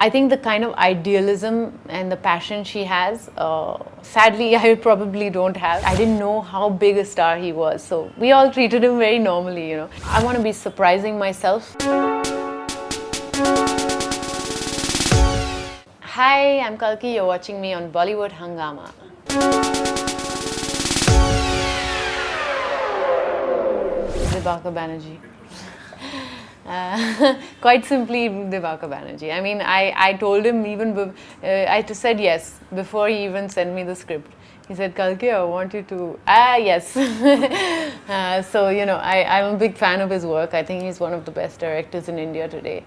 I think the kind of idealism and the passion she has, sadly, I probably don't have. I didn't know how big a star he was, so we all treated him very normally, you know. I want to be surprising myself. Hi, I'm Kalki. You're watching me on Bollywood Hungama. Divakar Banerjee. Quite simply, Divakar Banerjee. I mean, I told him even, I just said yes before he even sent me the script. He said, Kalki, I want you to, yes. So, you know, I'm a big fan of his work. I think he's one of the best directors in India today.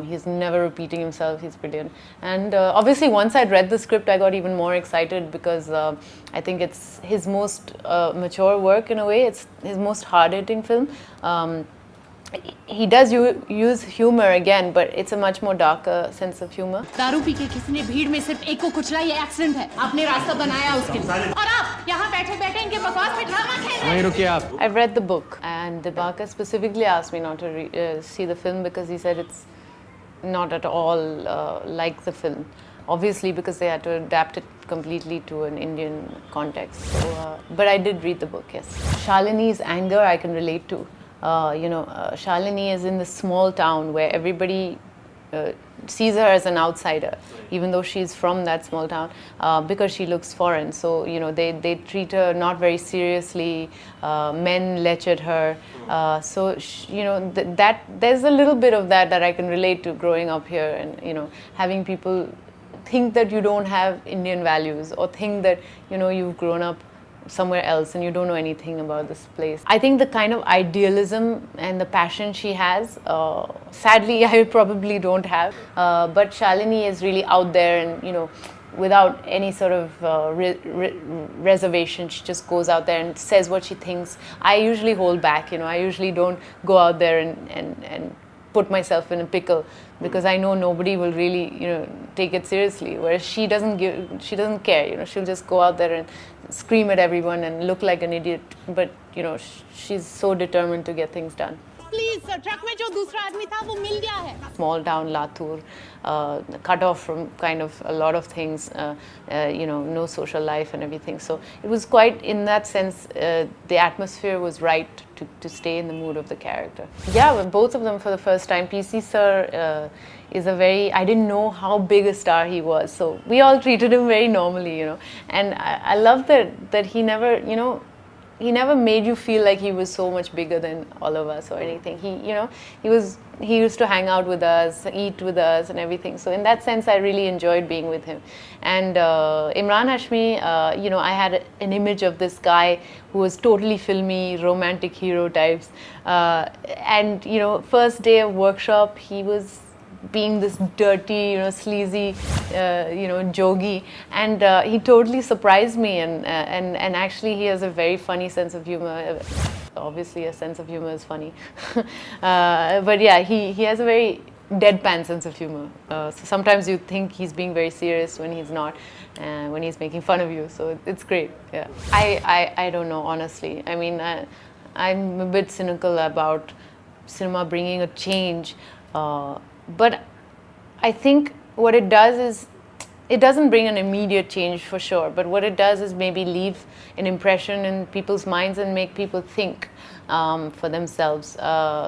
He's never repeating himself. He's brilliant. And obviously, once I'd read the script, I got even more excited because I think it's his most mature work in a way. It's his most hard-hitting film. He does use humor again, but it's a much more darker sense of humor. दारू P के किसी ने भीड़ में सिर्फ एक को कुचला, ये एक्सीडेंट है. आपने रास्ता बनाया उसके लिए. और आप यहाँ बैठे-बैठे इनके बकवास पे ड्रामा खेल रहे हैं. वहीं रुकिए आप. I've read the book, and Divakar specifically asked me not to see the film because he said it's not at all like the film. Obviously, because they had to adapt it completely to an Indian context. So, but I did read the book, yes. Shalini's anger I can relate to. Shalini is in this small town where everybody sees her as an outsider, even though she's from that small town, because she looks foreign. So, you know, they treat her not very seriously. Men lectured her. You know, that there's a little bit of that I can relate to growing up here, and, you know, having people think that you don't have Indian values, or think that, you know, you've grown up somewhere else and you don't know anything about this place. I think the kind of idealism and the passion she has, sadly, I probably don't have. But Shalini is really out there, and, you know, without any sort of reservation, she just goes out there and says what she thinks. I usually hold back, you know, I usually don't go out there and put myself in a pickle, because I know nobody will really, you know, take it seriously. Whereas she doesn't care, you know, she'll just go out there and scream at everyone and look like an idiot. But, you know, she's so determined to get things done. Please, truck में जो दूसरा आदमी था वो मिल गया है. Small town Latur, cut off from kind of a lot of things, you know, no social life and everything. So it was quite, in that sense, the atmosphere was right to stay in the mood of the character. Yeah, both of them for the first time. PC Sir is a very, I didn't know how big a star he was. So we all treated him very normally, you know. And I love that he never, you know, he never made you feel like he was so much bigger than all of us or anything. He used to hang out with us, eat with us and everything. So in that sense, I really enjoyed being with him. And Emraan, Hashmi, you know, I had an image of this guy who was totally filmy, romantic hero types. And, you know, first day of workshop, he was being this dirty, you know, sleazy, you know, jogi, and he totally surprised me, and actually he has a very funny sense of humor. Obviously, a sense of humor is funny, but yeah, he has a very deadpan sense of humor. So sometimes you think he's being very serious when he's not, when he's making fun of you. So it's great. Yeah, I don't know, honestly. I mean, I'm a bit cynical about cinema bringing a change. But I think what it does is, it doesn't bring an immediate change for sure, but what it does is maybe leave an impression in people's minds and make people think for themselves.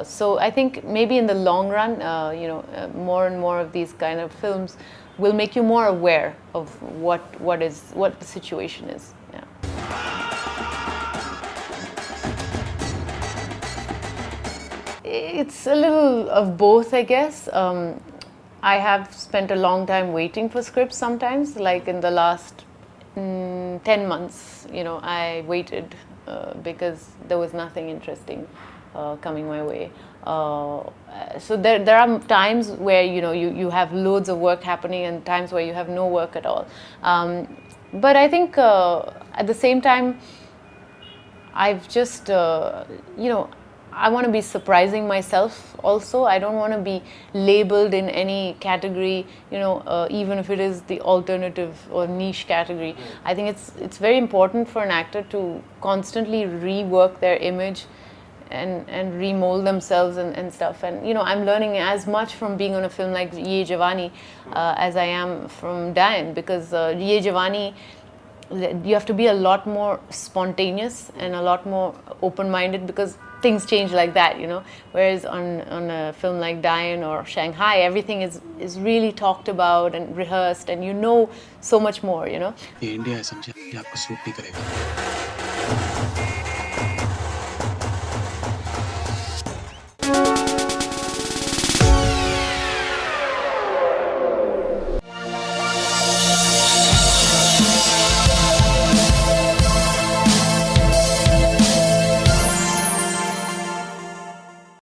So I think maybe in the long run, you know, more and more of these kind of films will make you more aware of what the situation is. Yeah. It's a little of both, I guess. I have spent a long time waiting for scripts sometimes, like in the last 10 months, you know, I waited because there was nothing interesting coming my way. So there are times where, you know, you have loads of work happening, and times where you have no work at all. But I think at the same time, I've just, you know, I want to be surprising myself also. I don't want to be labeled in any category, you know, even if it is the alternative or niche category. I think it's very important for an actor to constantly rework their image and remold themselves and stuff. And you know, I'm learning as much from being on a film like Ye Jawani as I am from Diane, because Ye Jawani, you have to be a lot more spontaneous and a lot more open-minded, because things change like that, you know. Whereas on a film like Diane or Shanghai, everything is really talked about and rehearsed, and you know so much more, you know. ये India है, समझे? ये आपको suit नहीं करेगा.